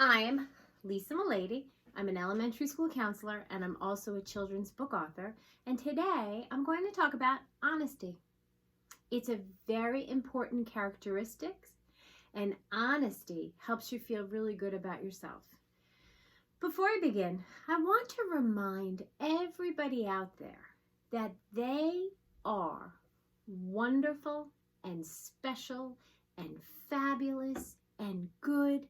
I'm Lisa Milady. I'm an elementary school counselor and I'm also a children's book author. And today I'm going to talk about honesty. It's a very important characteristic, and honesty helps you feel really good about yourself. Before I begin, I want to remind everybody out there that they are wonderful and special and fabulous and good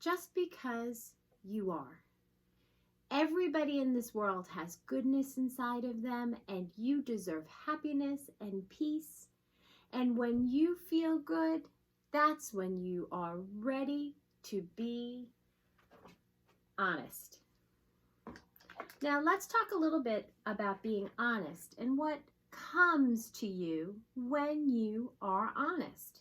just because you are. Everybody in this world has goodness inside of them, and you deserve happiness and peace. And when you feel good, that's when you are ready to be honest. Now let's talk a little bit about being honest and what comes to you when you are honest.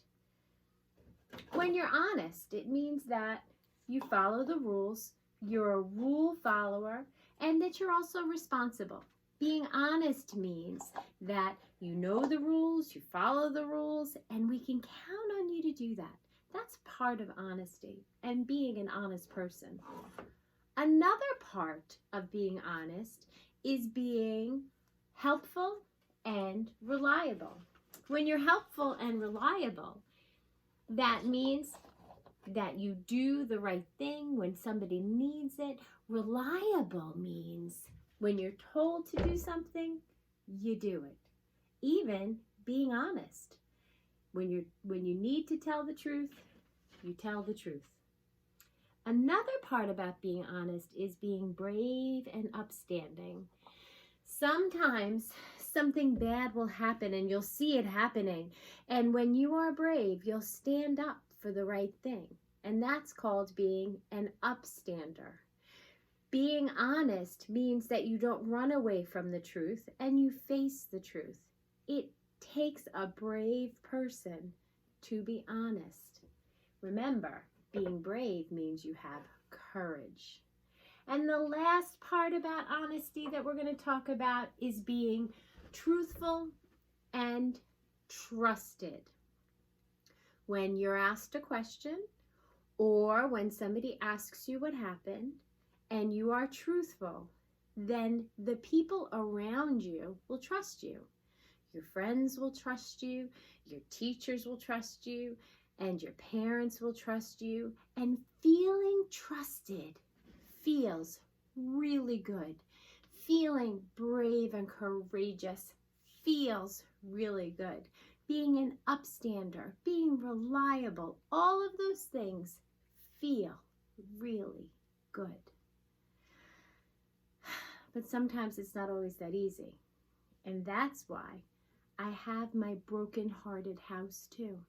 When you're honest, it means that you follow the rules, you're a rule follower, and that you're also responsible. Being honest means that you know the rules, you follow the rules, and we can count on you to do that. That's part of honesty and being an honest person. Another part of being honest is being helpful and reliable. When you're helpful and reliable, that means that you do the right thing when somebody needs it. Reliable means when you're told to do something, you do it. Even being honest. When you need to tell the truth, you tell the truth. Another part about being honest is being brave and upstanding. Sometimes something bad will happen and you'll see it happening. And when you are brave, you'll stand up for the right thing. And that's called being an upstander. Being honest means that you don't run away from the truth and you face the truth. It takes a brave person to be honest. Remember, being brave means you have courage. And the last part about honesty that we're going to talk about is being truthful and trusted. When you're asked a question or when somebody asks you what happened and you are truthful, then the people around you will trust you. Your friends will trust you, your teachers will trust you, and your parents will trust you. And feeling trusted feels really good. Feeling brave and courageous feels really good. Being an upstander, being reliable, all of those things feel really good. But sometimes it's not always that easy. And that's why I have my broken-hearted house too.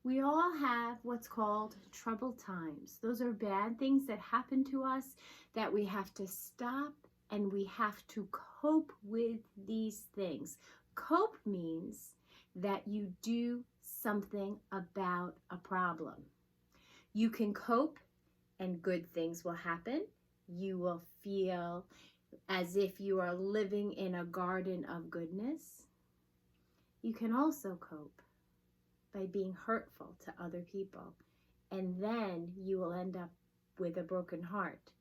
We all have what's called troubled times. Those are bad things that happen to us that we have to stop and we have to cope with these things. Cope means that you do something about a problem. You can cope and good things will happen. You will feel as if you are living in a garden of goodness. You can also cope by being hurtful to other people, and then you will end up with a broken heart.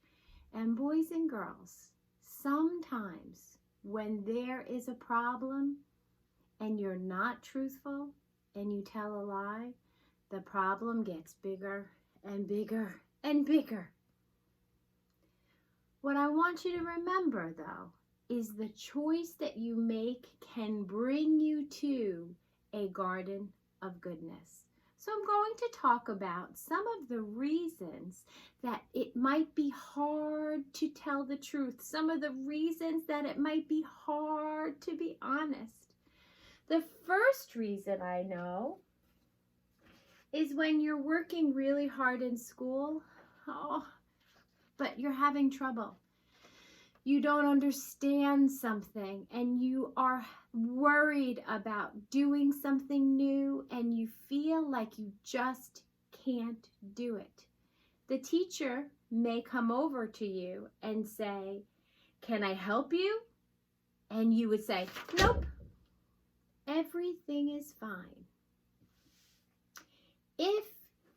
And boys and girls, sometimes when there is a problem and you're not truthful and you tell a lie, the problem gets bigger and bigger and bigger. What I want you to remember, though, is the choice that you make can bring you to a garden of goodness. So I'm going to talk about some of the reasons that it might be hard to tell the truth, some of the reasons that it might be hard to be honest. The first reason I know is when you're working really hard in school, but you're having trouble. You don't understand something and you are worried about doing something new and you feel like you just can't do it. The teacher may come over to you and say, "Can I help you?" And you would say, "Nope, everything is fine." If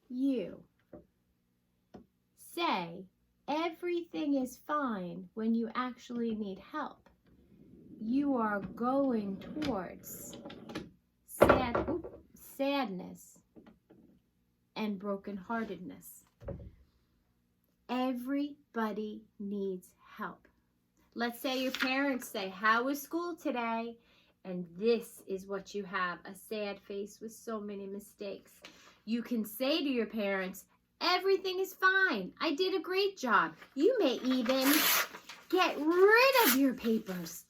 you say everything is fine when you actually need help, you are going towards sadness and brokenheartedness. Everybody needs help. Let's say your parents say, "How was school today?" And this is what you have, a sad face with so many mistakes. You can say to your parents, "Everything is fine. I did a great job." You may even get rid of your papers.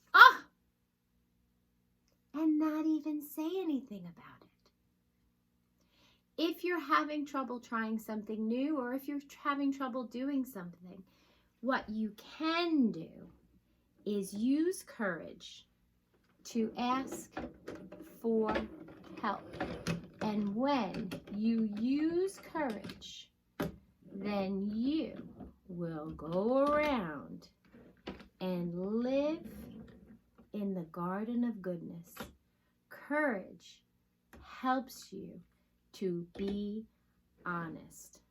And not even say anything about it. If you're having trouble trying something new, or if you're having trouble doing something, what you can do is use courage to ask for help. And when you use courage, then you will go around and live in the garden of goodness. Courage helps you to be honest.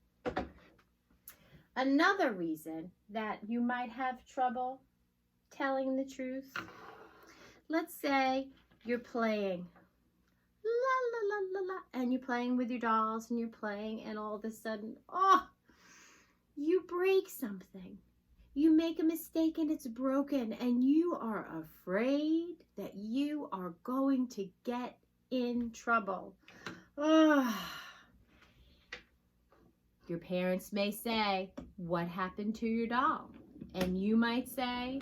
Another reason that you might have trouble telling the truth, let's say you're playing, la la la la la, and you're playing with your dolls and you're playing, and all of a sudden, you break something. You make a mistake and it's broken, and you are afraid that you are going to get in trouble. Your parents may say, "What happened to your doll?" And you might say,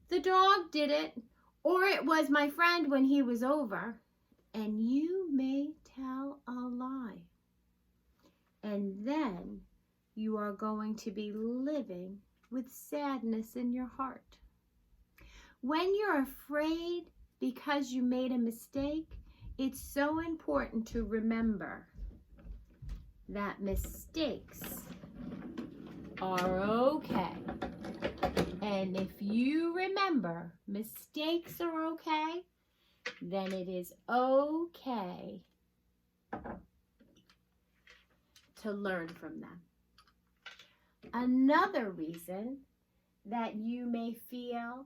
"The dog did it," or "It was my friend when he was over." And you may tell a lie. And then you are going to be living with sadness in your heart. When you're afraid because you made a mistake, it's so important to remember that mistakes are okay. And if you remember mistakes are okay, then it is okay to learn from them. Another reason that you may feel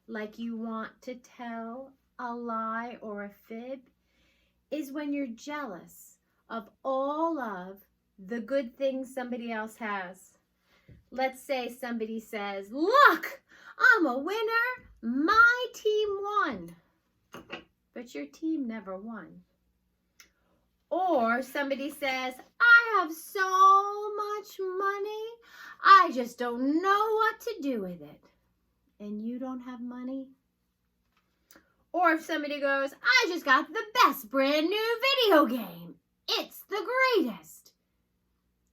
like you want to tell a lie or a fib is when you're jealous of all of the good things somebody else has. Let's say somebody says, "Look, I'm a winner. My team won." But your team never won. Or somebody says, "I have so much money, I just don't know what to do with it." And you don't have money. Or if somebody goes, "I just got the best brand new video game. It's the greatest."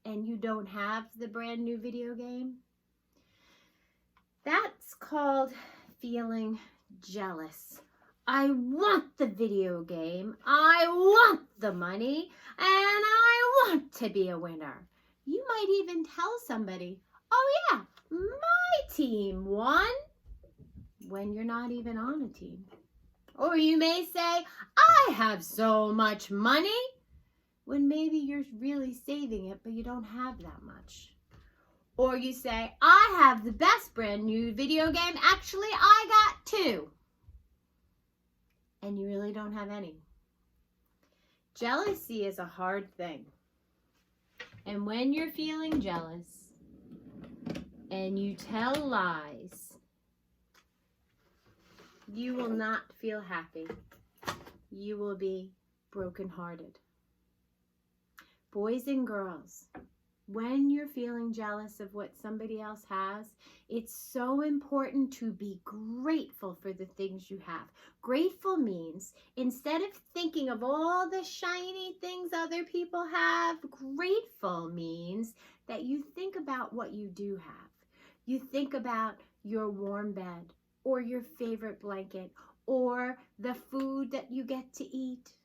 And you don't have the brand new video game. That's called feeling jealous. I want the video game, I want the money, and I want to be a winner. You might even tell somebody, "Oh yeah, my team won," when you're not even on a team. Or you may say, "I have so much money," when maybe you're really saving it, but you don't have that much. Or you say, "I have the best brand new video game. Actually, I got 2. And you really don't have any. Jealousy is a hard thing. And when you're feeling jealous and you tell lies, you will not feel happy. You will be brokenhearted. Boys and girls, when you're feeling jealous of what somebody else has, it's so important to be grateful for the things you have. Grateful means instead of thinking of all the shiny things other people have, grateful means that you think about what you do have. You think about your warm bed, or your favorite blanket, or the food that you get to eat.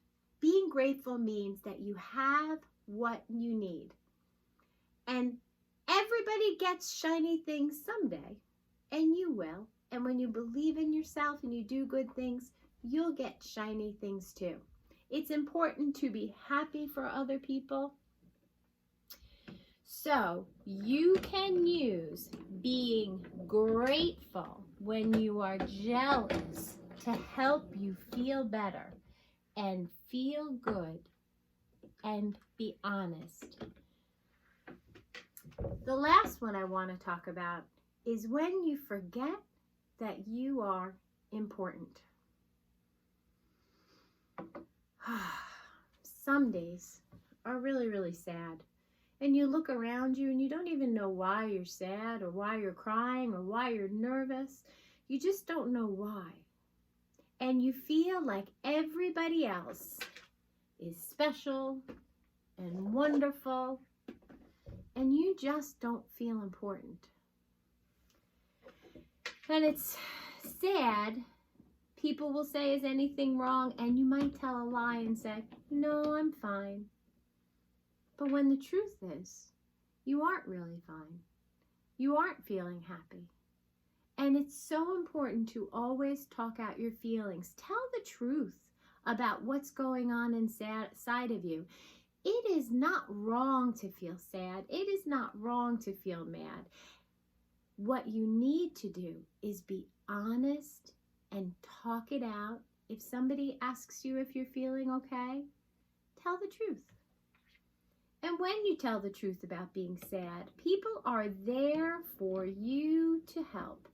Being grateful means that you have what you need. And everybody gets shiny things someday, and you will. And when you believe in yourself and you do good things, you'll get shiny things too. It's important to be happy for other people. So you can use being grateful when you are jealous to help you feel better and feel good and be honest. The last one I want to talk about is when you forget that you are important. Some days are really, really sad. And you look around you and you don't even know why you're sad or why you're crying or why you're nervous. You just don't know why. And you feel like everybody else is special and wonderful, and you just don't feel important. And it's sad. People will say, is anything wrong? And you might tell a lie and say, no, I'm fine. But when the truth is, you aren't really fine. You aren't feeling happy. And it's so important to always talk out your feelings. Tell the truth about what's going on inside of you. It is not wrong to feel sad. It is not wrong to feel mad. What you need to do is be honest and talk it out. If somebody asks you if you're feeling okay, tell the truth. And when you tell the truth about being sad, people are there for you to help.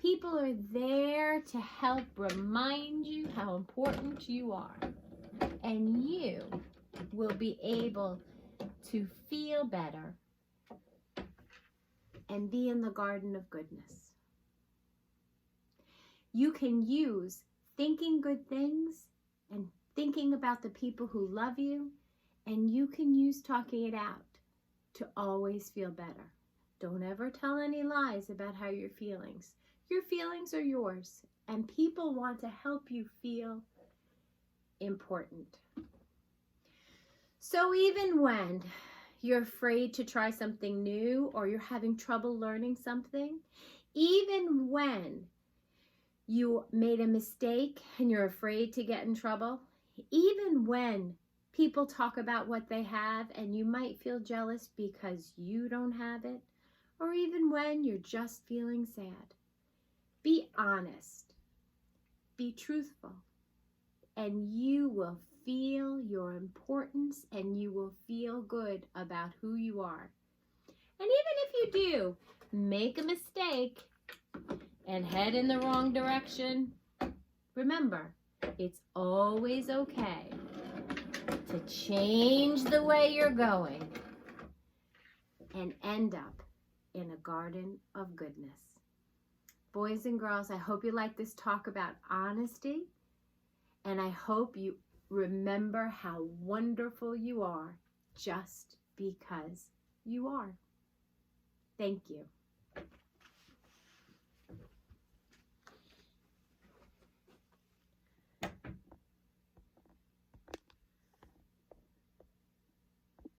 People are there to help remind you how important you are. And you will be able to feel better and be in the garden of goodness. You can use thinking good things and thinking about the people who love you, and you can use talking it out to always feel better. Don't ever tell any lies about how you're feeling. Your feelings are yours, and people want to help you feel important. So even when you're afraid to try something new or you're having trouble learning something, even when you made a mistake and you're afraid to get in trouble, even when people talk about what they have and you might feel jealous because you don't have it, or even when you're just feeling sad, be honest, be truthful, and you will feel your importance and you will feel good about who you are. And even if you do make a mistake and head in the wrong direction, remember, it's always okay to change the way you're going and end up in a garden of goodness. Boys and girls, I hope you like this talk about honesty, and I hope you remember how wonderful you are just because you are. Thank you.